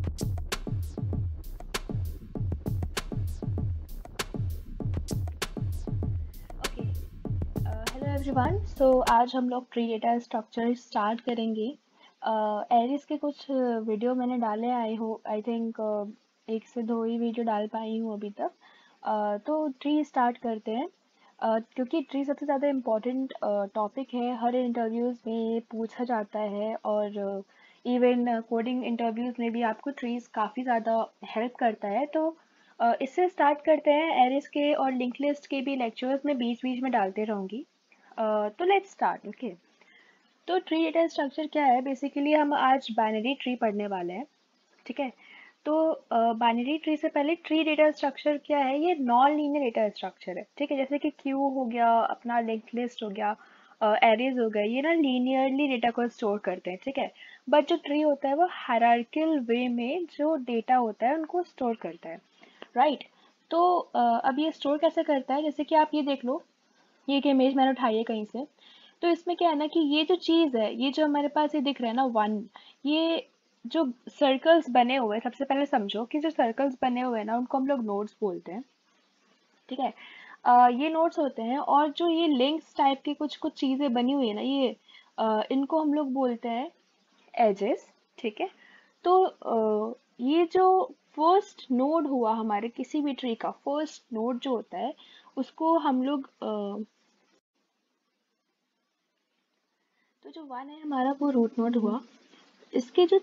Okay, hello everyone. सो आज हम लोग ट्री डेटा स्ट्रक्चर स्टार्ट करेंगे। एरिस के कुछ वीडियो मैंने डाले आई थिंक एक से दो ही वीडियो डाल पाई हूँ अभी तक। तो ट्री स्टार्ट करते हैं। क्योंकि ट्री सबसे ज़्यादा इम्पोर्टेंट टॉपिक है, हर इंटरव्यूज़ में ये पूछा जाता है, और इवन कोडिंग इंटरव्यूज़ में भी आपको ट्रीज काफ़ी ज़्यादा हेल्प करता है। तो इससे स्टार्ट करते हैं। एरिस के और लिंक लिस्ट के भी लेक्चर्स में बीच बीच में डालते रहूँगी। तो लेट्स स्टार्ट। ओके, तो ट्री डेटा स्ट्रक्चर क्या है? बेसिकली हम आज बाइनरी ट्री पढ़ने वाले हैं। ठीक है, तो बाइनरी ट्री से पहले ट्री डेटा स्ट्रक्चर क्या है? ये नॉन लीनियर डेटा स्ट्रक्चर है। ठीक है, जैसे कि क्यू हो गया, अपना लिंक लिस्ट हो गया, एरेज हो गए, ये ना लीनियरली डेटा को स्टोर करते हैं। ठीक है, बट जो ट्री होता है वो हायरार्किकल वे में जो डेटा होता है उनको स्टोर करता है। राइट, तो अब ये स्टोर कैसे करता है? जैसे कि आप ये देख लो, ये एक इमेज मैंने उठाई है कहीं से। तो इसमें क्या है ना कि ये जो चीज़ है, ये जो हमारे पास ये दिख रहा है ना वन, ये जो सर्कल्स बने हुए हैं, सबसे पहले समझो कि जो सर्कल्स बने हुए हैं ना उनको हम लोग नोड्स बोलते हैं। ठीक है, ये नोड्स होते हैं, और जो ये लिंक्स टाइप की कुछ कुछ चीज़ें बनी हुई है ना, ये इनको हम लोग बोलते हैं एजेस। ठीक है, तो ये जो फर्स्ट नोड हुआ हमारे किसी भी ट्री का, फर्स्ट नोड जो होता है उसको हम लोग तो जो वन है हमारा वो रूट नोड हुआ। इसके जो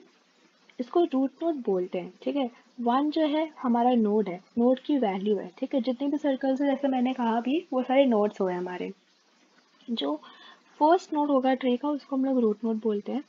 इसको रूट नोड बोलते हैं। ठीक है, वन जो है हमारा नोड है, नोड की वैल्यू है। ठीक है, जितने भी सर्कल्स है जैसे मैंने कहा अभी, वो सारे नोड्स हुए हमारे। जो फर्स्ट नोड होगा ट्री का उसको हम लोग रूट नोड बोलते हैं।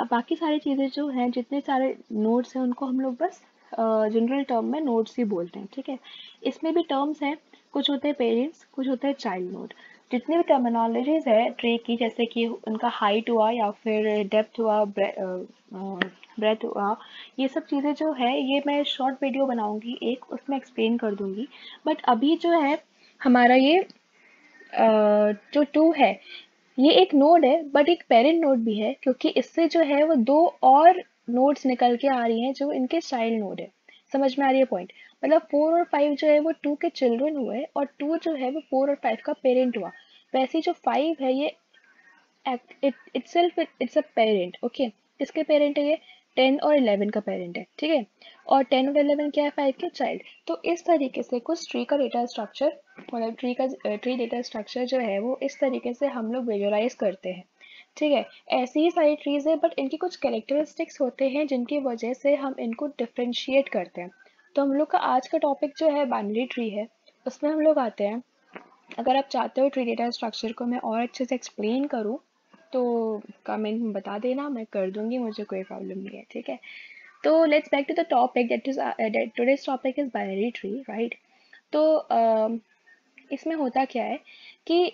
बाकी सारी चीज़ें जो हैं, जितने सारे नोड्स हैं, उनको हम लोग बस जनरल टर्म में नोड्स ही बोलते हैं। ठीक है, इसमें भी टर्म्स हैं, कुछ होते हैं पेरेंट्स, कुछ होते हैं चाइल्ड नोड। जितनी भी टर्मिनोलॉजीज है ट्री की, जैसे कि उनका हाइट हुआ या फिर डेप्थ हुआ, ब्रेथ हुआ, ये सब चीज़ें जो है ये मैं शॉर्ट वीडियो बनाऊंगी एक, उसमें एक्सप्लेन कर दूंगी। बट अभी जो है हमारा ये जो टू है, ये एक नोड है बट एक पेरेंट नोड भी है, क्योंकि इससे जो है वो दो और नोड्स निकल के आ रही हैं जो इनके चाइल्ड नोड है। समझ में आ रही है पॉइंट? मतलब 4 और 5 जो है वो टू के चिल्ड्रन हुए, और टू जो है वो 4 और 5 का पेरेंट हुआ। वैसे ही जो 5 है ये इट्स अ पेरेंट। ओके, किसके पेरेंट है ये? 10 और 11 का पेरेंट है। ठीक है, और 10 और 11 क्या है? 5 के चाइल्ड। तो इस तरीके से कुछ ट्री का डेटा स्ट्रक्चर, मतलब ट्री डेटा स्ट्रक्चर जो है वो इस तरीके से हम लोग विजुअलाइज करते हैं। ठीक है, ऐसी ही सारी ट्रीज है, बट इनके कुछ कैरेक्टरिस्टिक्स होते हैं जिनकी वजह से हम इनको डिफ्रेंशिएट करते हैं। तो हम लोग का आज का टॉपिक जो है बाइनरी ट्री है, उसमें हम लोग आते हैं। अगर आप चाहते हो ट्री डेटा स्ट्रक्चर को मैं और अच्छे से एक्सप्लेन करूँ तो कमेंट में बता देना, मैं कर दूंगी, मुझे कोई प्रॉब्लम नहीं है। ठीक है, तो let's back to the topic, that is today's topic is binary tree. Right, तो इसमें होता क्या है कि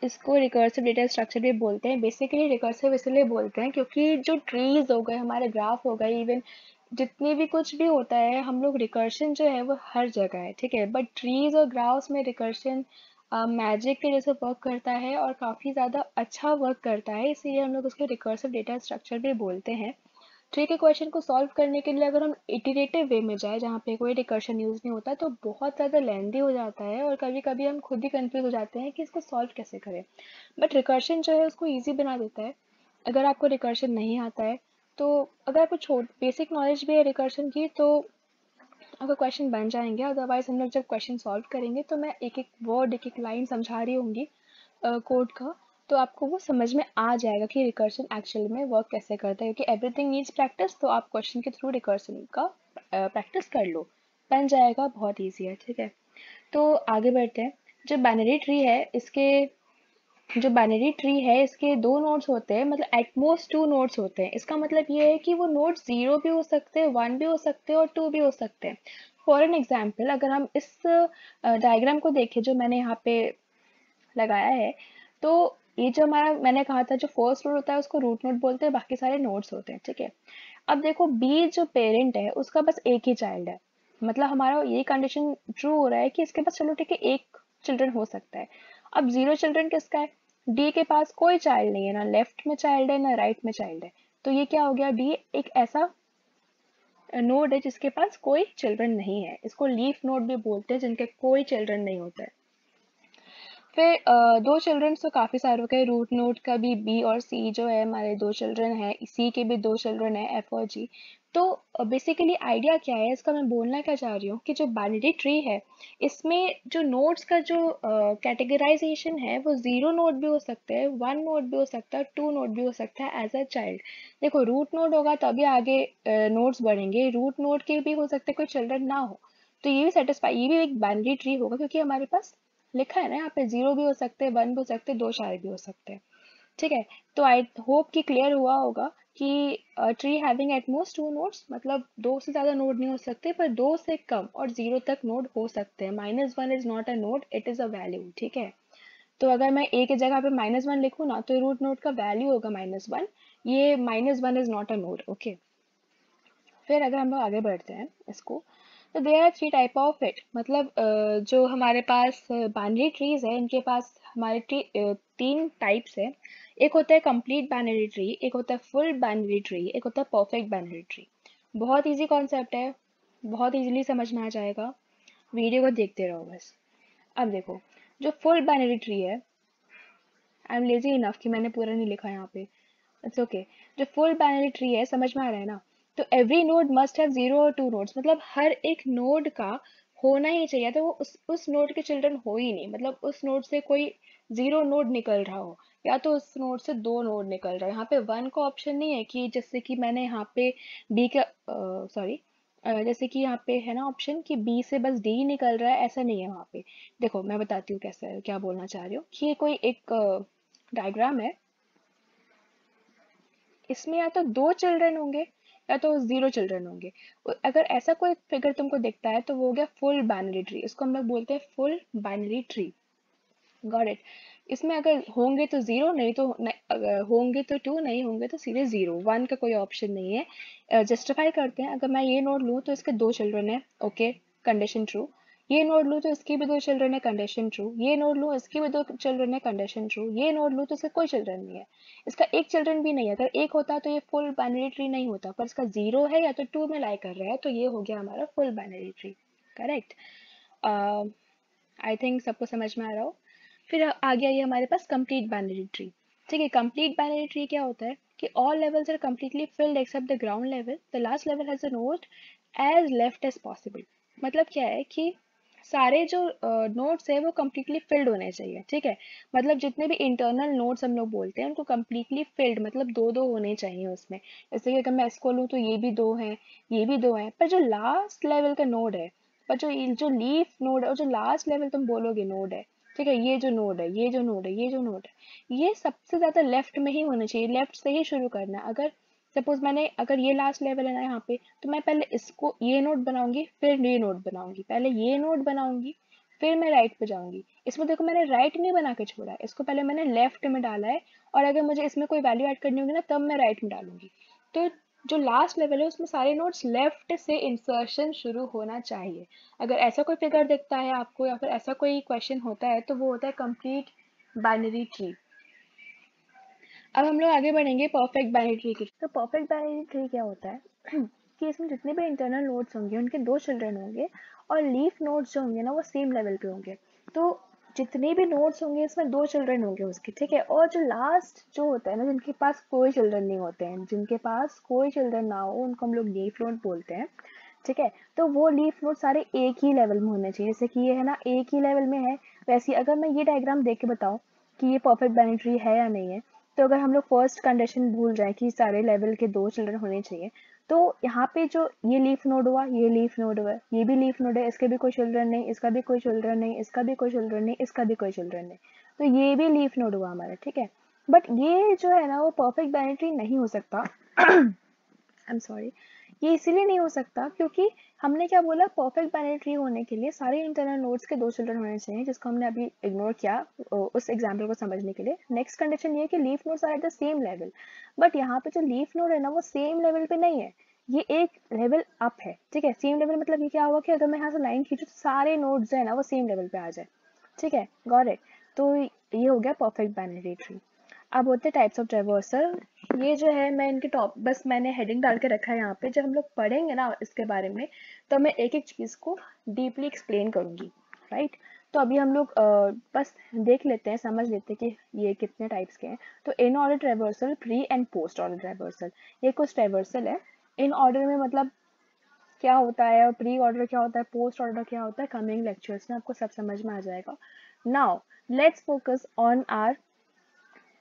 इसको रिकर्सिव डेटा स्ट्रक्चर भी बोलते हैं। बेसिकली रिकर्सिव इसलिए बोलते हैं क्योंकि जो ट्रीज हो गए, हमारे ग्राफ हो गए, इवन जितने भी कुछ भी होता है, हम लोग रिकर्शन जो है वो हर जगह है। ठीक है, बट ट्रीज और ग्राफ्स में रिकर्शन मैजिक के जैसे वर्क करता है, और काफ़ी ज़्यादा अच्छा वर्क करता है, इसीलिए हम लोग उसको रिकर्सिव डेटा स्ट्रक्चर भी बोलते हैं। ट्री के क्वेश्चन को सॉल्व करने के लिए अगर हम इटरेटिव वे में जाए, जहाँ पे कोई रिकर्शन यूज़ नहीं होता, तो बहुत ज़्यादा लेंदी हो जाता है, और कभी कभी हम खुद ही कंफ्यूज हो जाते हैं कि इसको सॉल्व कैसे करें। बट रिकर्शन जो है उसको ईजी बना देता है। अगर आपको रिकर्शन नहीं आता है, तो अगर आपको छोट बेसिक नॉलेज भी है रिकर्शन की, तो आपका क्वेश्चन बन जाएंगे। अदरवाइज हम लोग जब क्वेश्चन सॉल्व करेंगे तो मैं एक एक वर्ड, एक एक लाइन समझा रही होंगी कोड का, तो आपको वो समझ में आ जाएगा कि रिकर्शन एक्चुअल में वर्क कैसे करता है। क्योंकि एवरीथिंग नीड्स प्रैक्टिस, तो आप क्वेश्चन के थ्रू रिकर्शन का प्रैक्टिस कर लो, बन जाएगा, बहुत ईजी है। ठीक है, तो आगे बढ़ते हैं। जो बाइनरी ट्री है इसके जो बाइनरी ट्री है इसके दो नोड्स होते हैं, मतलब एटमोस्ट टू नोड्स होते हैं। इसका मतलब ये है कि वो नोड 0 भी हो सकते हैं, 1 भी हो सकते हैं, और 2 भी हो सकते हैं। फॉर एन एग्जाम्पल, अगर हम इस डायग्राम को देखें जो मैंने यहाँ पे लगाया है, तो ये जो हमारा मैंने कहा था, जो फर्स्ट नोड होता है उसको रूट नोड बोलते हैं, बाकी सारे नोड्स होते हैं। ठीक है, अब देखो बी जो पेरेंट है उसका बस एक ही चाइल्ड है, मतलब हमारा ये कंडीशन ट्रू हो रहा है कि इसके पास, चलो ठीक है, एक चिल्ड्रन हो सकता है। अब 0 चिल्ड्रन किसका है? डी के पास कोई चाइल्ड नहीं है, ना लेफ्ट में चाइल्ड है ना राइट में चाइल्ड है। तो ये क्या हो गया? डी एक ऐसा नोड है जिसके पास कोई चिल्ड्रन नहीं है, इसको लीफ नोड भी बोलते हैं, जिनके कोई चिल्ड्रन नहीं होता है। फिर दो चिल्ड्रन तो काफ़ी सारे हो गए, रूट नोड का भी बी और सी जो है हमारे दो चिल्ड्रन है, सी के भी दो चिल्ड्रन है, एफ और जी। तो बेसिकली आइडिया क्या है इसका, मैं बोलना क्या चाह रही हूँ कि जो बाइनरी ट्री है इसमें जो नोड्स का जो कैटेगराइजेशन है वो जीरो नोड भी हो सकते हैं, वन नोड भी हो सकता है, टू नोड भी हो सकता है एज अ चाइल्ड। देखो रूट नोड होगा तभी आगे नोड्स बढ़ेंगे, रूट नोड के भी हो सकते हैं कोई चिल्ड्रन ना हो, तो ये भी सेटिस्फाई, ये भी एक बाइनरी ट्री होगा, क्योंकि हमारे पास लिखा है ना यहाँ पे, जीरो भी हो सकते हैं, वन भी हो सकते हैं, दो शायद भी हो सकते हैं। ठीक है, तो आई होप कि क्लियर हुआ होगा कि tree having at most two nodes, मतलब दो से ज़्यादा नोड नहीं हो सकते, पर दो से कम और जीरो तक नोड हो सकते हैं। -1 is not a node, it is a value. ठीक है, तो अगर मैं ए की जगह पे -1 लिखूँ ना, तो रूट नोड का वैल्यू होगा -1, ये -1 is not a node. Okay, फिर अगर हम लोग आगे बढ़ते हैं इसको, तो there are three type of it, मतलब जो हमारे पास बाइनरी ट्रीज है इनके पास हमारे तीन टाइप्स है। एक होता है कंप्लीट बाइनरी ट्री, एक होता है फुल बाइनरी ट्री, एक होता है परफेक्ट बाइनरी ट्री। बहुत इजी कॉन्सेप्ट है, बहुत इजीली समझ में आ जाएगा, वीडियो को देखते रहो बस। अब देखो, जो फुल बाइनरी ट्री है, आई एम लेजी इनफ कि मैंने पूरा नहीं लिखा यहाँ पे, इट्स ओके। जो फुल बाइनरी ट्री है, समझ में आ रहा है ना, तो every node must have zero और टू नोड्स, मतलब हर एक नोड का होना ही चाहिए, तो वो उस नोड के चिल्ड्रन हो ही नहीं, मतलब उस नोड से कोई जीरो नोड निकल रहा हो, या तो उस नोड से दो नोड निकल रहा है। यहाँ पे वन का ऑप्शन नहीं है कि जैसे कि मैंने यहाँ पे बी का सॉरी जैसे कि यहाँ पे है ना ऑप्शन कि बी से बस डी निकल रहा है, ऐसा नहीं है वहाँ पे। देखो मैं बताती हूँ कैसा है, क्या बोलना चाह रही हूँ कि ये कोई एक डायग्राम है, इसमें या तो दो चिल्ड्रन होंगे या तो जीरो चिल्ड्रन होंगे। अगर ऐसा कोई फिगर तुमको दिखता है तो वो हो गया फुल बाइनरी ट्री, इसको हम लोग बोलते हैं full binary tree. Got it. इसमें अगर होंगे तो जीरो, नहीं तो अगर होंगे तो टू, नहीं होंगे तो सीधे जीरो, वन का कोई ऑप्शन नहीं है। जस्टिफाई करते हैं, अगर मैं ये नोड लूँ तो इसके दो चिल्ड्रन है, ओके, कंडीशन ट्रू। ये नोड लूँ तो इसके भी दो चिल्ड्रन है, कंडीशन ट्रू। ये नोड लूँ इसके भी दो चिल्ड्रन है, कंडीशन ट्रू। ये नोड लूँ तो इसका कोई चिल्ड्रन नहीं है, इसका एक चिल्ड्रन भी नहीं है। अगर एक होता तो ये फुल बाइनरी ट्री नहीं होता, पर इसका जीरो है या तो टू में लाई कर रहा है, तो ये हो गया हमारा full binary tree. Correct. I think सबको समझ में आ रहा हो। फिर आ गया ये हमारे पास कंप्लीट बाइनरी ट्री। ठीक है, कंप्लीट बाइनरी ट्री क्या होता है कि all levels are completely filled except the ground level, the last level has a node as left as possible. मतलब क्या है कि सारे जो नोड्स है वो कम्प्लीटली फिल्ड होने चाहिए। ठीक है, मतलब जितने भी इंटरनल नोड्स हम लोग बोलते हैं उनको कम्प्लीटली फिल्ड, मतलब दो दो होने चाहिए उसमें। जैसे कि अगर मैं इसको लूँ तो ये भी दो हैं, ये भी दो हैं, पर जो लास्ट लेवल का नोड है, पर जो लीफ नोड है और जो लास्ट लेवल तुम बोलोगे नोड है, ठीक है, ये जो नोड है, ये जो नोड है, ये जो नोड है, ये सबसे ज्यादा लेफ्ट में ही होना चाहिए, लेफ्ट से ही शुरू करना है। अगर सपोज मैंने, अगर ये लास्ट लेवल है ना यहाँ पे, तो मैं पहले इसको ये नोट बनाऊंगी, फिर ये नोट बनाऊंगी, पहले ये नोट बनाऊंगी, फिर मैं राइट पे जाऊंगी। इसमें देखो मैंने राइट नहीं बना के छोड़ा है, इसको पहले मैंने लेफ्ट में डाला है, और अगर मुझे इसमें कोई वैल्यू ऐड करनी होगी ना तब मैं राइट में डालूंगी। तो जो लास्ट लेवल है उसमें सारे नोट्स लेफ्ट से इंसर्शन शुरू होना चाहिए। अगर ऐसा कोई फिगर दिखता है आपको या फिर ऐसा कोई क्वेश्चन होता है तो वो होता है कंप्लीट बाइनरी ट्री। अब हम लोग आगे बढ़ेंगे परफेक्ट बाइनरी ट्री की। तो परफेक्ट बाइनरी ट्री क्या होता है कि इसमें जितने भी इंटरनल नोड्स होंगे उनके दो चिल्ड्रन होंगे, और लीफ नोड्स जो होंगे ना वो सेम लेवल पे होंगे। तो जितने भी नोड्स होंगे इसमें दो चिल्ड्रन होंगे उसके, ठीक है। और जो लास्ट जो होता है ना, जिनके पास कोई चिल्ड्रन नहीं होते हैं, जिनके पास कोई चिल्ड्रन ना हो, उनको हम लोग लीफ नोड बोलते हैं। ठीक है, तो वो लीफ नोड सारे एक ही लेवल में होने चाहिए, जैसे कि ये है ना एक ही लेवल में है। वैसे ही अगर मैं ये डायग्राम देख के बताऊं कि ये परफेक्ट बाइनरी ट्री है या नहीं है, तो अगर हम लोग फर्स्ट कंडीशन भूल जाए कि सारे लेवल के दो चिल्ड्रन होने चाहिए, तो यहाँ पे जो ये लीफ नोड हुआ, ये लीफ नोड हुआ, ये भी लीफ नोड है, इसके भी कोई चिल्ड्रन नहीं, इसका भी कोई चिल्ड्रन नहीं, इसका भी कोई चिल्ड्रन नहीं, इसका भी कोई चिल्ड्रन नहीं, तो ये भी लीफ नोड हुआ हमारा। ठीक है, बट ये जो है ना वो परफेक्ट बाइनरी ट्री नहीं हो सकता। आई एम सॉरी, ये इसीलिए नहीं हो सकता क्योंकि हमने क्या बोला, परफेक्ट बाइनरी ट्री होने के लिए सारे इंटरनल नोड्स के दो चिल्ड्रन होने चाहिए, जिसको हमने अभी इग्नोर किया उस एग्जाम्पल को समझने के लिए। नेक्स्ट कंडीशन ये है कि leaf nodes are at the same level, but यहाँ पे जो लीफ नोड है ना वो सेम लेवल पे नहीं है, ये एक लेवल अप है। ठीक है, सेम लेवल मतलब ये क्या हुआ कि अगर मैं यहाँ से लाइन खींचूँ तो सारे नोड्स है ना वो सेम लेवल पे आ जाए। ठीक है, गॉट इट। तो ये हो गया परफेक्ट बाइनरी ट्री। अब होते टाइप्स ऑफ ट्रैवर्सल। ये जो है मैं इनके टॉप बस मैंने हेडिंग डाल के रखा है यहाँ पे। जब हम लोग पढ़ेंगे ना इसके बारे में तो मैं एक एक चीज़ को डीपली एक्सप्लेन करूँगी, राइट। तो अभी हम लोग बस देख लेते हैं, समझ लेते हैं कि ये कितने टाइप्स के हैं। तो in order traversal, pre and post order traversal, ये कुछ ट्रैवर्सल है। इन ऑर्डर में मतलब क्या होता है और प्री ऑर्डर क्या होता है, पोस्ट ऑर्डर क्या होता है, कमिंग लेक्चर्स में आपको सब समझ में आ जाएगा। Now let's focus on our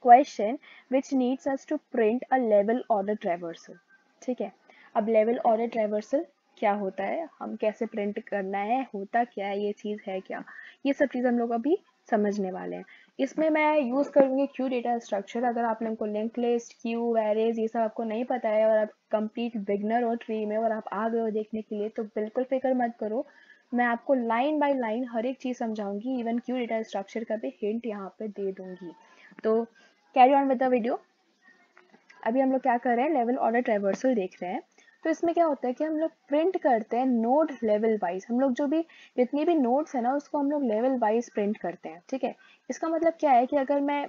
question which needs us to print a level order traversal. ठीक है, अब लेवल ऑर्डर ट्रैवर्सल क्या होता है, हम कैसे प्रिंट करना है, होता क्या है, ये चीज़ है क्या, ये सब चीज़ हम लोग अभी समझने वाले हैं। इसमें मैं यूज़ करूँगी क्यू डेटा स्ट्रक्चर। अगर आप लोगों को लिंक लिस्ट, क्यू, वेरेज ये सब आपको नहीं पता है और आप कंप्लीट बिगनर हो ट्री में और आप आ गए हो देखने के लिए, तो बिल्कुल फिक्र मत करो, मैं आपको लाइन बाय लाइन हर एक चीज़ समझाऊंगी, इवन क्यू डेटा स्ट्रक्चर का भी हिंट यहाँ पे दे दूंगी। तो carry on with the video. अभी हम लोग क्या कर रहे हैं, लेवल ऑर्डर ट्रैवर्सल देख रहे हैं। तो इसमें क्या होता है कि हम लोग प्रिंट करते हैं नोड लेवल वाइज। हम लोग जो भी जितनी भी नोड्स है ना उसको हम लोग लेवल वाइज प्रिंट करते हैं। ठीक है, इसका मतलब क्या है कि अगर मैं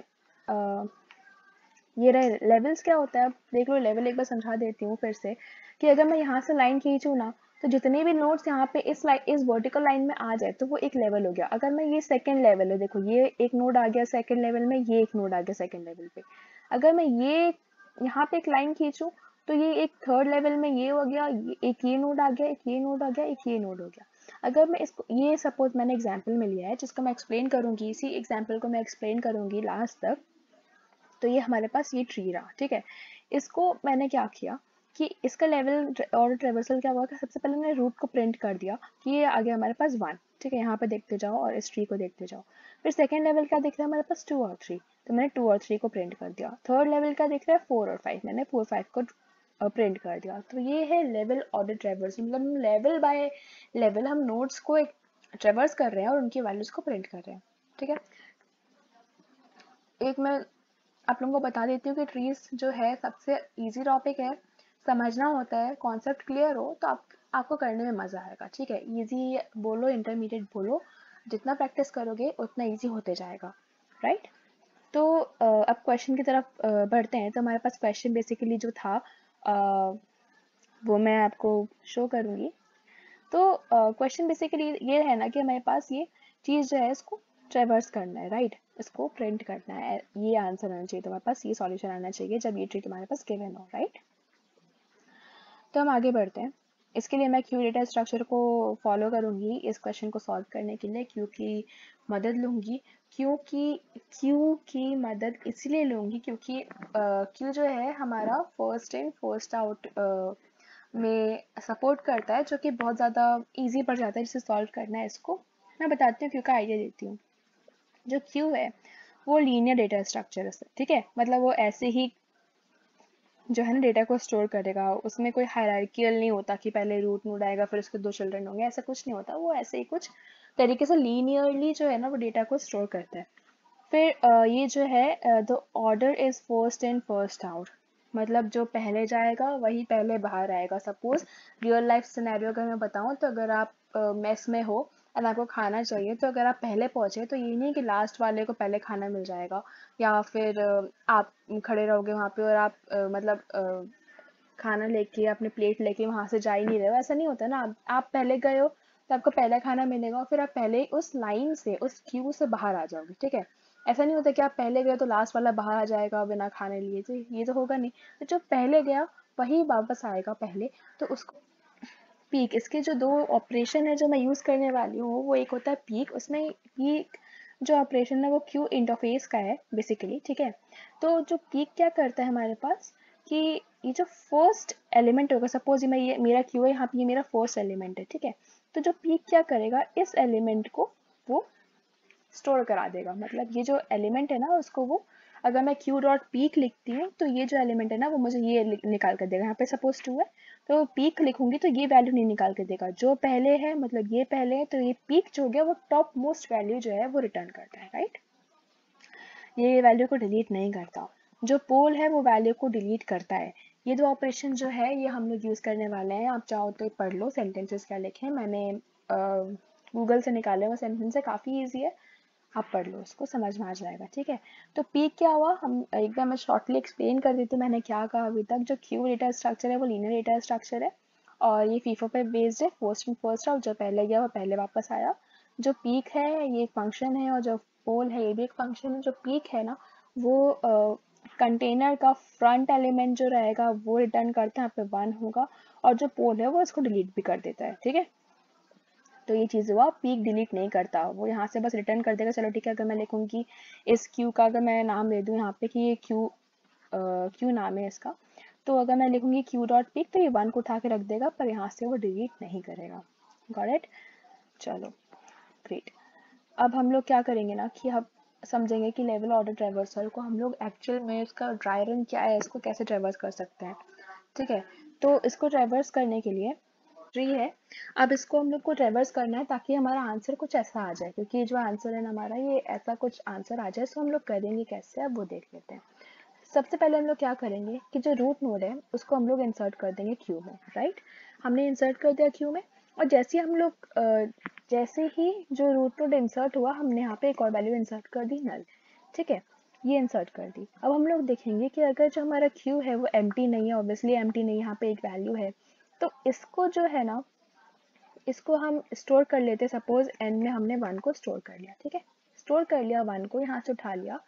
ये रहे लेवल्स क्या होता है, अब देख लो लेवल एक बार समझा देती हूँ फिर से, कि अगर मैं यहाँ से लाइन खींचूँ ना तो जितने भी नोड्स यहाँ पे इस वर्टिकल लाइन में आ जाए तो वो एक लेवल हो गया। अगर मैं ये सेकंड लेवल है, देखो ये एक नोड आ गया सेकंड लेवल में, ये एक नोड आ गया सेकंड लेवल पे। अगर मैं ये यहाँ पे एक लाइन खींचूँ तो ये एक थर्ड लेवल में ये हो गया, एक ये नोड आ गया, एक ये नोड आ गया, एक ये नोड हो गया। अगर मैं इसको ये सपोज मैंने एग्जाम्पल में लिया है जिसको मैं एक्सप्लेन करूंगी, इसी एग्जाम्पल को मैं एक्सप्लेन करूंगी लास्ट तक। तो ये हमारे पास ये ट्री रहा। ठीक है, इसको मैंने क्या किया कि इसका लेवल और ट्रेवर्सल क्या हुआ कि सबसे पहले मैंने रूट को प्रिंट कर दिया कि ये आ गया हमारे पास 1। ठीक है, यहाँ पे देखते जाओ और इस ट्री को देखते जाओ। फिर सेकंड लेवल क्या दिख रहा है हमारे पास 2 और 3, तो मैंने 2 और 3 को प्रिंट कर दिया। थर्ड लेवल क्या दिख रहा है 4 और 5, मैंने 4 5 को प्रिंट कर दिया। तो ये है लेवल ऑर्डर ट्रेवर्स, मतलब लेवल बाय लेवल हम नोड्स को एक ट्रेवर्स कर रहे हैं और उनकी वैल्यूज को प्रिंट कर रहे हैं। ठीक है, एक मैं आप लोगों को बता देती हूँ कि ट्रीज जो है सबसे इजी टॉपिक है, समझना होता है, कॉन्सेप्ट क्लियर हो तो आपको करने में मज़ा आएगा। ठीक है, इजी बोलो इंटरमीडिएट बोलो, जितना प्रैक्टिस करोगे उतना इजी होते जाएगा, राइट। तो अब क्वेश्चन की तरफ बढ़ते हैं। तो हमारे पास क्वेश्चन बेसिकली जो था वो मैं आपको शो करूँगी। तो क्वेश्चन बेसिकली ये है ना कि हमारे पास ये चीज़ जो है इसको ट्रेवर्स करना है, राइट, इसको प्रिंट करना है, ये आंसर आना चाहिए तुम्हारे पास, ये सॉल्यूशन आना चाहिए जब ये ट्री तुम्हारे पास गिवन हो, राइट। तो हम आगे बढ़ते हैं। इसके लिए मैं क्यू डेटा स्ट्रक्चर को फॉलो करूँगी इस क्वेश्चन को सॉल्व करने के लिए, क्यू की मदद लूँगी। क्योंकि क्यू की मदद इसलिए लूँगी क्योंकि क्यू जो है हमारा फर्स्ट इन फर्स्ट आउट में सपोर्ट करता है, जो कि बहुत ज़्यादा इजी पड़ जाता है जिसे सॉल्व करना है। इसको मैं बताती हूँ, क्यू का आइडिया देती हूँ। जो क्यू है वो लीनियर डेटा स्ट्रक्चर है, ठीक है, मतलब वो ऐसे ही जो है ना डेटा को स्टोर करेगा, उसमें कोई हायरार्कियल नहीं होता कि पहले रूट नोड आएगा फिर उसके 2 चिल्ड्रन होंगे, ऐसा कुछ नहीं होता। वो ऐसे ही कुछ तरीके से लीनियरली जो है ना वो डेटा को स्टोर करता है। फिर ये जो है the order is first in first out, मतलब जो पहले जाएगा वही पहले बाहर आएगा। सपोज रियल लाइफ सिनेरियो अगर मैं बताऊं, तो अगर आप मेस में हो और आपको खाना चाहिए, तो अगर आप पहले पहुंचे तो ये नहीं कि लास्ट वाले को पहले खाना मिल जाएगा, या फिर आप खड़े रहोगे वहाँ पे और आप खाना लेके अपने प्लेट लेके वहाँ से जा ही नहीं रहे हो, ऐसा नहीं होता ना। आप पहले गए हो तो आपको पहले खाना मिलेगा और फिर आप पहले ही उस लाइन से उस क्यू से बाहर आ जाओगे। ठीक है, ऐसा नहीं होता कि आप पहले गए तो लास्ट वाला बाहर आ जाएगा बिना खाने लिए, तो ये तो होगा नहीं। तो जो पहले गया वही वापस आएगा पहले, तो उसको पीक। इसके जो 2 ऑपरेशन है जो मैं यूज़ करने वाली हूँ, वो एक होता है पीक, उसमें पीक जो ऑपरेशन है वो क्यू इंटरफेस का है बेसिकली। ठीक है, तो जो पीक क्या करता है हमारे पास कि ये जो फर्स्ट एलिमेंट होगा, सपोज ये मेरा क्यू है, यहाँ पे ये मेरा फर्स्ट एलिमेंट है। ठीक है, तो जो पीक क्या करेगा, इस एलिमेंट को वो स्टोर करा देगा, मतलब ये जो एलिमेंट है ना उसको वो, अगर मैं क्यू डॉट पीक लिखती हूँ तो ये जो एलिमेंट है ना वो मुझे ये निकाल कर देगा। यहाँ पे सपोज 2 है तो पीक लिखूंगी तो ये वैल्यू नहीं निकाल के देगा, जो पहले है मतलब ये पहले है, तो ये पीक जो हो गया वो टॉप मोस्ट वैल्यू जो है वो रिटर्न करता है, राइट। ये वैल्यू को डिलीट नहीं करता, जो पोल है वो वैल्यू को डिलीट करता है। ये 2 ऑपरेशन जो है ये हम लोग यूज़ करने वाले हैं। आप चाहो तो पढ़ लो सेंटेंसेस क्या लिखे हैं, मैंने गूगल से निकाले वो सेंटेंस है, काफ़ी ईजी है, आप पढ़ लो, इसको समझ में आ जाएगा, ठीक है। तो पीक क्या हुआ, हम एक बार मैं शॉर्टली एक्सप्लेन कर देती हूँ मैंने क्या कहा अभी तक। जो क्यू डेटा स्ट्रक्चर है वो लीनियर डेटा स्ट्रक्चर है और ये फीफो पे बेस्ड है, फर्स्ट इन फर्स्ट आउट, जो पहले गया वो पहले वापस आया। जो पीक है ये एक फंक्शन है और जो पोल है ये भी एक फंक्शन है। जो पीक है ना वो कंटेनर का फ्रंट एलिमेंट जो रहेगा वो रिटर्न करता है, यहाँ पे 1 होगा, और जो पोल है वो इसको डिलीट भी कर देता है, ठीक है। तो ये चीज़ हुआ, पीक डिलीट नहीं करता, वो यहाँ से बस रिटर्न कर देगा। चलो ठीक है, अगर मैं लिखूँगी इस क्यू का, अगर मैं नाम दे दूँ यहाँ पे कि ये क्यू नाम है इसका, तो अगर मैं लिखूँगी क्यू डॉट पीक तो ये 1 को उठा के रख देगा, पर यहाँ से वो डिलीट नहीं करेगा। Got it? चलो ग्रेट। अब हम लोग क्या करेंगे ना कि हम समझेंगे कि लेवल ऑर्डर ट्रैवर्सल को हम लोग एक्चुअल में इसका ड्राई रन क्या है, इसको कैसे ट्रैवर्स कर सकते हैं, ठीक है। तो इसको ट्रैवर्स करने के लिए ट्री है, अब इसको हम लोग को ट्रैवर्स करना है ताकि हमारा आंसर कुछ ऐसा आ जाए, क्योंकि जो आंसर है ना हमारा ये ऐसा कुछ आंसर आ जाए। तो हम लोग करेंगे कैसे, अब वो देख लेते हैं। सबसे पहले हम लोग क्या करेंगे कि जो रूट नोड है उसको हम लोग इंसर्ट कर देंगे क्यू में, राइट। हमने इंसर्ट कर दिया क्यू में, और जैसे ही हम लोग जैसे ही जो रूट नोड इंसर्ट हुआ हमने यहाँ पे एक और वैल्यू इंसर्ट कर दी, नल, ठीक है। ये इंसर्ट कर दी। अब हम लोग देखेंगे कि अगर जो हमारा क्यू है वो एम्प्टी नहीं है, ऑब्वियसली एम्प्टी नहीं, यहाँ पे एक वैल्यू है, तो इसको जो है ना इसको हम स्टोर कर लेते। सपोज एन में हमने 1 को स्टोर कर लिया, ठीक है, स्टोर कर लिया 1 को, यहाँ से उठा लिया।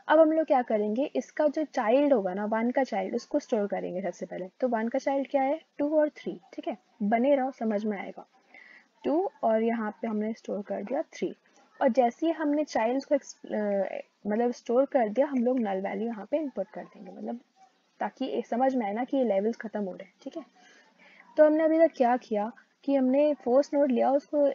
अब हम लोग क्या करेंगे, इसका जो चाइल्ड होगा ना 1 का चाइल्ड, उसको स्टोर करेंगे सबसे पहले। तो 1 का चाइल्ड क्या है, 2 और 3, ठीक है, बने रहो समझ में आएगा। 2 और यहाँ पे हमने स्टोर कर दिया 3, और जैसे ही हमने चाइल्ड को मतलब स्टोर कर दिया, हम लोग नल वैल्यू यहाँ पे इनपुट कर देंगे, मतलब ताकि समझ में आए ना कि ये लेवल्स खत्म हो रहे हैं, ठीक है। तो हमने अभी तक क्या किया कि हमने फर्स्ट नोड लिया, उसको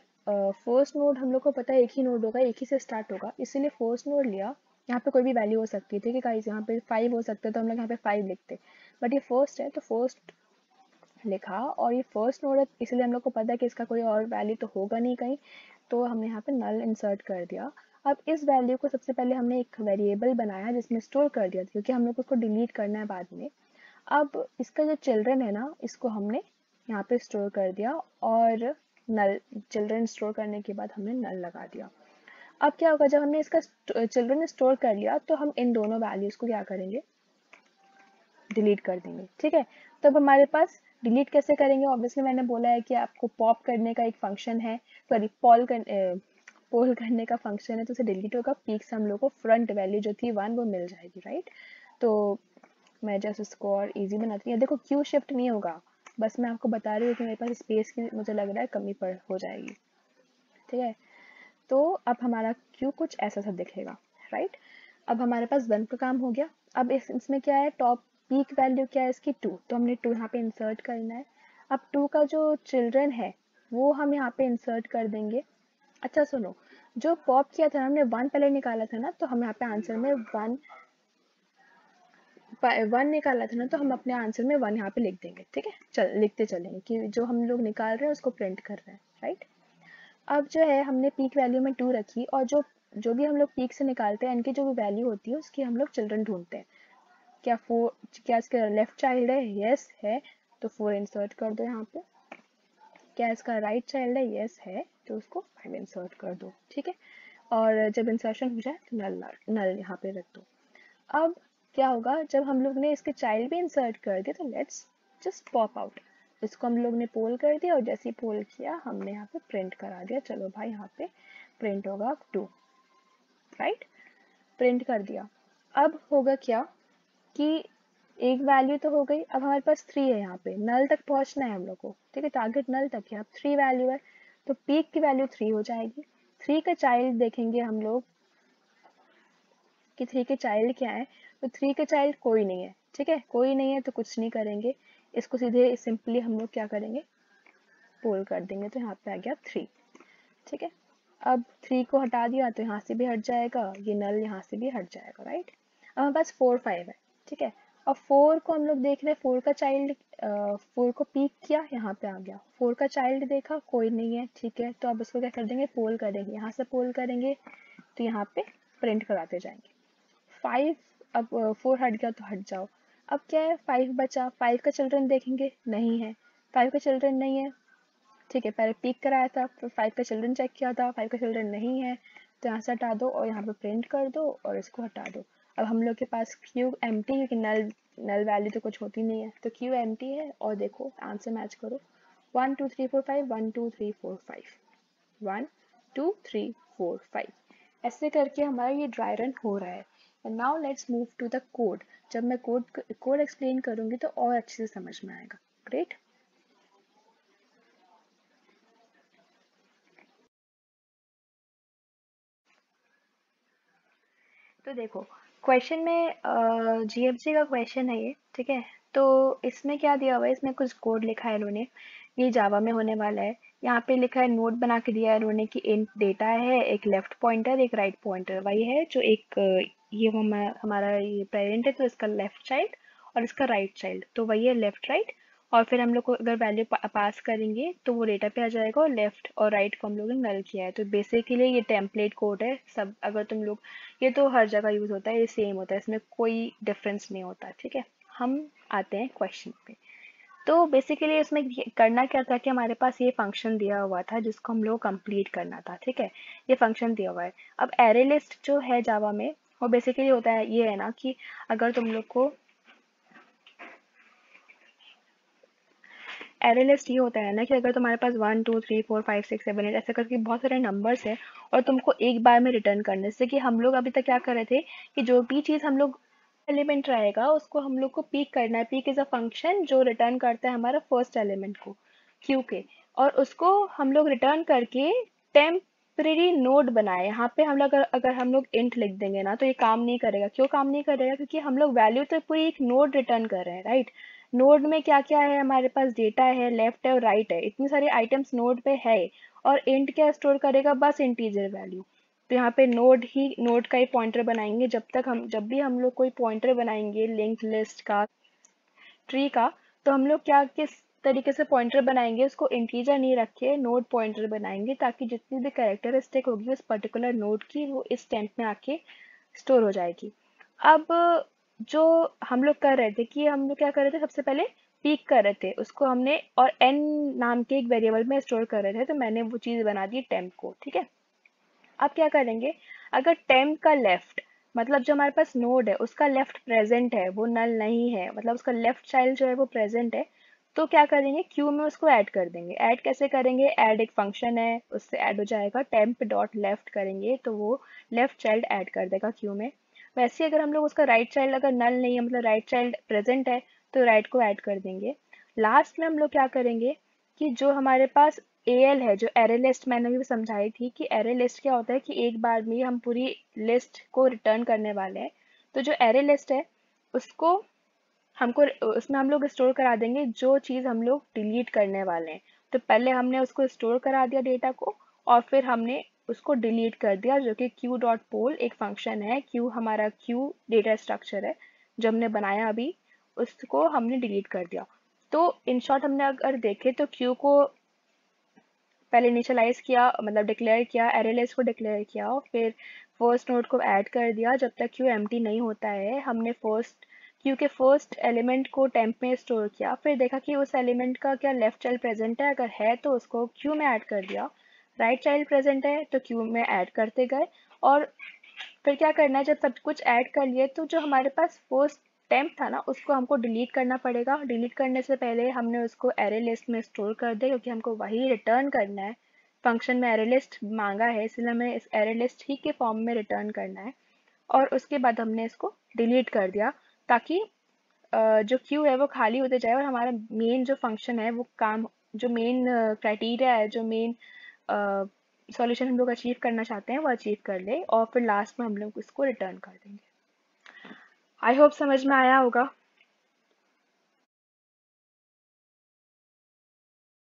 फर्स्ट नोड हम लोग को पता है एक ही नोड होगा, एक ही से स्टार्ट होगा, इसीलिए फर्स्ट नोड लिया। यहाँ पे कोई भी वैल्यू हो सकती है, ठीक है गाइस, यहाँ पे 5 हो सकते हैं तो हम लोग यहाँ पे 5 लिखते, बट ये फर्स्ट है तो फर्स्ट लिखा, और ये फर्स्ट नोड है इसलिए हम लोग को पता है कि इसका कोई और वैल्यू तो होगा नहीं कहीं, तो हमने यहाँ पे नल इंसर्ट कर दिया। अब इस वैल्यू को सबसे पहले हमने एक वेरिएबल बनाया जिसमें स्टोर कर दिया, क्योंकि हम लोग उसको डिलीट करना है बाद में। अब इसका जो चिल्ड्रन है ना इसको हमने यहाँ पे स्टोर कर दिया, और नल चिल्ड्रन स्टोर करने के बाद हमने नल लगा दिया। अब क्या होगा, जब हमने इसका चिल्ड्रन स्टोर कर लिया तो हम इन दोनों वैल्यूज को क्या करेंगे, डिलीट कर देंगे, ठीक है। तब हमारे पास डिलीट कैसे करेंगे, ऑब्वियसली मैंने बोला है कि आपको पॉप करने का एक फंक्शन है, सॉरी पोल करने का फंक्शन है, तो उसे डिलीट होगा, पीक से हम लोग को फ्रंट वैल्यू जो थी 1 वो मिल जाएगी, राइट। तो मैं जस्ट इसको और इजी बनाती हूँ, देखो क्यू शिफ्ट नहीं होगा, बस मैं आपको बता रही हूँ कि मेरे पास स्पेस की मुझे लग रहा है कमी पड़ हो जाएगी, ठीक है। तो अब हमारा क्यू कुछ ऐसा सा दिखेगा, राइट। अब हमारे पास 1 का काम हो गया। अब इसमें क्या है, टॉप पीक वैल्यू क्या है इसकी 2, तो हमने 2 यहाँ पे इंसर्ट करना है। अब 2 का जो चिल्ड्रन है वो हम यहाँ पे इंसर्ट कर देंगे। अच्छा सुनो, जो पॉप किया था हमने 1 पहले निकाला था ना, तो हम यहाँ पे आंसर में 1 निकाला था ना, तो हम अपने आंसर में 1 यहाँ पे लिख देंगे, ठीक है। चल लिखते चलेंगे कि जो हम लोग निकाल रहे हैं उसको प्रिंट कर रहे हैं, राइट। अब जो है हमने पीक वैल्यू में 2 रखी, और जो जो भी हम लोग पीक से निकालते हैं इनकी जो भी वैल्यू होती है उसकी हम लोग चिल्ड्रन ढूंढते हैं। क्या 4, क्या इसका लेफ्ट चाइल्ड है, यस है, तो 4 इंसर्ट कर दो यहाँ पे। क्या इसका राइट चाइल्ड है, यस है, तो उसको 5 इंसर्ट कर दो, ठीक है। और जब इंसर्शन हो जाए तो नल नल यहाँ पे रख दो। अब क्या होगा, जब हम लोग ने इसके चाइल्ड भी इंसर्ट कर दिया तो लेट्स जस्ट पॉप आउट, इसको हम लोग ने पोल कर दिया, और जैसे ही पोल किया हमने यहाँ पे प्रिंट करा दिया। चलो भाई यहाँ पे प्रिंट होगा 2, राइट, प्रिंट कर दिया। अब होगा क्या कि एक वैल्यू तो हो गई, अब हमारे पास 3 है, यहाँ पे नल तक पहुंचना है हम लोग को, ठीक है, टारगेट नल तक है। अब 3 वैल्यू है तो पीक की वैल्यू 3 हो जाएगी। 3 का चाइल्ड देखेंगे हम लोग कि 3 के चाइल्ड क्या है, तो 3 के चाइल्ड कोई नहीं है, ठीक है, कोई नहीं है तो कुछ नहीं करेंगे, इसको सीधे सिंपली हम लोग क्या करेंगे, पोल कर देंगे, तो यहाँ पे आ गया 3, ठीक है। अब 3 को हटा दिया तो यहाँ से भी हट जाएगा, ये नल यहाँ से भी हट जाएगा, राइट। अब हमारे पास 4 5 है, ठीक है। अब 4 को हम लोग देख रहे हैं, 4 का चाइल्ड 4 को पीक किया, यहाँ पे आ गया, 4 का चाइल्ड देखा कोई नहीं है, ठीक है, तो अब इसको क्या कर देंगे, पोल करेंगे, यहाँ से पोल करेंगे तो यहाँ पे प्रिंट कराते जाएंगे। 5, अब 4 हट गया तो हट जाओ। अब क्या है, 5 बचा, 5 का चिल्ड्रन देखेंगे, नहीं है, 5 का चिल्ड्रन नहीं है, ठीक है, पहले पिक कराया था फिर 5 का चिल्ड्रन चेक किया था, 5 का चिल्ड्रन नहीं है, तो यहाँ से हटा दो और यहाँ पे प्रिंट कर दो और इसको हटा दो। अब हम लोग के पास क्यू एम्प्टी, क्योंकि नल वैल्यू तो कुछ होती नहीं है, तो क्यू एम्प्टी है। और देखो आंसर मैच करो, 1 2 3 4 5, 1 2 3 4 5, 1 2 3 4 5, ऐसे करके हमारा ये ड्राई रन हो रहा है। And now let's move to the code. जब मैं कोड एक्सप्लेन करूंगी तो और अच्छे से समझ में आएगा। ग्रेट। तो देखो क्वेश्चन में जीएफसी का क्वेश्चन है ये, ठीक है। तो इसमें क्या दिया हुआ है, इसमें कुछ कोड लिखा है इन्होंने, ये जावा में होने वाला है। यहाँ पे लिखा है, नोट बना के दिया है इन्होंने कि इंट डेटा है, एक लेफ्ट पॉइंटर एक राइट पॉइंटर, वही है जो एक ये हमारा ये पेरेंट है तो इसका लेफ्ट चाइल्ड और इसका राइट चाइल्ड, तो वही है लेफ्ट राइट। और फिर हम लोग को अगर वैल्यू पास करेंगे तो वो डेटा पे आ जाएगा, और लेफ्ट और राइट को हम लोगों ने नल किया है। तो बेसिकली ये टेम्पलेट कोड है सब, अगर तुम लोग, ये तो हर जगह यूज होता है, ये सेम होता है, इसमें कोई डिफरेंस नहीं होता, ठीक है। हम आते हैं क्वेश्चन पे। तो बेसिकली इसमें करना क्या था कि हमारे पास ये फंक्शन दिया हुआ था जिसको हम लोग कंप्लीट करना था, ठीक है। ये फंक्शन दिया हुआ है। अब एरे लिस्ट जो है जावा में, वो बेसिकली होता है, ये है ना कि अगर तुम लोग को एरे लिस्ट ये होता है ना कि अगर तुम्हारे पास 1 2 3 4 5 6 7 8 ऐसे करके बहुत सारे नंबर्स हैं और तुमको एक बार में रिटर्न करने से, कि हम लोग अभी तक क्या कर रहे थे कि जो भी चीज़ हम लोग एलिमेंट रहेगा उसको हम लोग को पीक करना है। पीक इज अ फंक्शन जो रिटर्न करता है हमारा फर्स्ट एलिमेंट को क्यू के, और उसको हम लोग रिटर्न करके टेम्परेरी नोड बनाए। यहाँ पे हम लोग अगर हम लोग इंट लिख देंगे ना तो ये काम नहीं करेगा। क्यों काम नहीं करेगा? क्योंकि हम लोग वैल्यू तो पूरी एक नोड रिटर्न कर रहे हैं, राइट। नोड में क्या क्या है, हमारे पास डेटा है, लेफ्ट है और राइट है, इतने सारे आइटम्स नोड पे है। और इंट क्या स्टोर करेगा? बस इंटीजर वैल्यू। तो यहाँ पे नोड का ही पॉइंटर बनाएंगे। जब भी हम लोग कोई पॉइंटर बनाएंगे लिंक लिस्ट का, ट्री का, तो हम लोग क्या किस तरीके से पॉइंटर बनाएंगे, उसको इंटीजर नहीं रखे नोड पॉइंटर बनाएंगे, ताकि जितनी भी कैरेक्टरिस्टिक होगी उस पर्टिकुलर नोड की वो इस टेम्प में आके स्टोर हो जाएगी। अब जो हम लोग कर रहे थे कि हम लोग क्या कर रहे थे, सबसे पहले पीक कर रहे थे उसको हमने, और एन नाम के एक वेरिएबल में स्टोर कर रहे थे, तो मैंने वो चीज़ बना दी टेम्प को, ठीक है। अब क्या करेंगे, अगर टेम्प का लेफ्ट, मतलब जो हमारे पास नोड है उसका लेफ्ट प्रेजेंट है, वो नल नहीं है, मतलब उसका लेफ्ट चाइल्ड जो है वो प्रेजेंट है, तो क्या करेंगे, क्यू में उसको ऐड कर देंगे। ऐड कैसे करेंगे? ऐड एक फंक्शन है, उससे ऐड हो जाएगा, टेम्प डॉट लेफ्ट करेंगे तो वो लेफ्ट चाइल्ड ऐड कर देगा क्यू में। वैसे अगर हम लोग उसका राइट चाइल्ड अगर नल नहीं है, मतलब राइट चाइल्ड प्रेजेंट है, तो राइट को ऐड कर देंगे। लास्ट में हम लोग क्या करेंगे कि जो हमारे पास एल है, जो एरे लिस्ट मैंने भी समझाई थी कि एरे लिस्ट क्या होता है कि एक बार में हम पूरी लिस्ट को रिटर्न करने वाले हैं। तो जो एरे लिस्ट है उसको हमको, उसमें हम लोग स्टोर करा देंगे जो चीज़ हम लोग डिलीट करने वाले हैं। तो पहले हमने उसको स्टोर करा दिया डेटा को, और फिर हमने उसको डिलीट कर दिया, जो कि क्यू डॉट पोल एक फंक्शन है। क्यू हमारा क्यू डेटा स्ट्रक्चर है जो हमने बनाया अभी, उसको हमने डिलीट कर दिया। तो इन शॉर्ट हमने अगर देखें तो क्यू को पहले इनिशियलाइज किया, मतलब डिक्लेयर किया, एरे लिस्ट को डिक्लेयर किया, और फिर फर्स्ट नोड को ऐड कर दिया। जब तक क्यू एम्प्टी नहीं होता है हमने क्यू के फर्स्ट एलिमेंट को टेम्प में स्टोर किया, फिर देखा कि उस एलिमेंट का क्या लेफ्ट चाइल्ड प्रेजेंट है, अगर है तो उसको क्यू में ऐड कर दिया, राइट चाइल्ड प्रेजेंट है तो क्यू में ऐड करते गए। और फिर क्या करना है, जब सब कुछ ऐड कर लिए तो जो हमारे पास फर्स्ट टेम्प था ना उसको हमको डिलीट करना पड़ेगा। डिलीट करने से पहले हमने उसको एरे लिस्ट में स्टोर कर दिया, क्योंकि हमको वही रिटर्न करना है। फंक्शन में एरे लिस्ट मांगा है, इसलिए हमें इस एरे लिस्ट ही के फॉर्म में रिटर्न करना है। और उसके बाद हमने इसको डिलीट कर दिया, ताकि जो क्यू है वो खाली होते जाए और हमारा मेन जो फंक्शन है वो काम, जो मेन क्राइटेरिया है, जो मेन सॉल्यूशन हम लोग अचीव करना चाहते हैं वो अचीव कर ले, और फिर लास्ट में हम लोग इसको रिटर्न कर देंगे। आई होप समझ में आया होगा।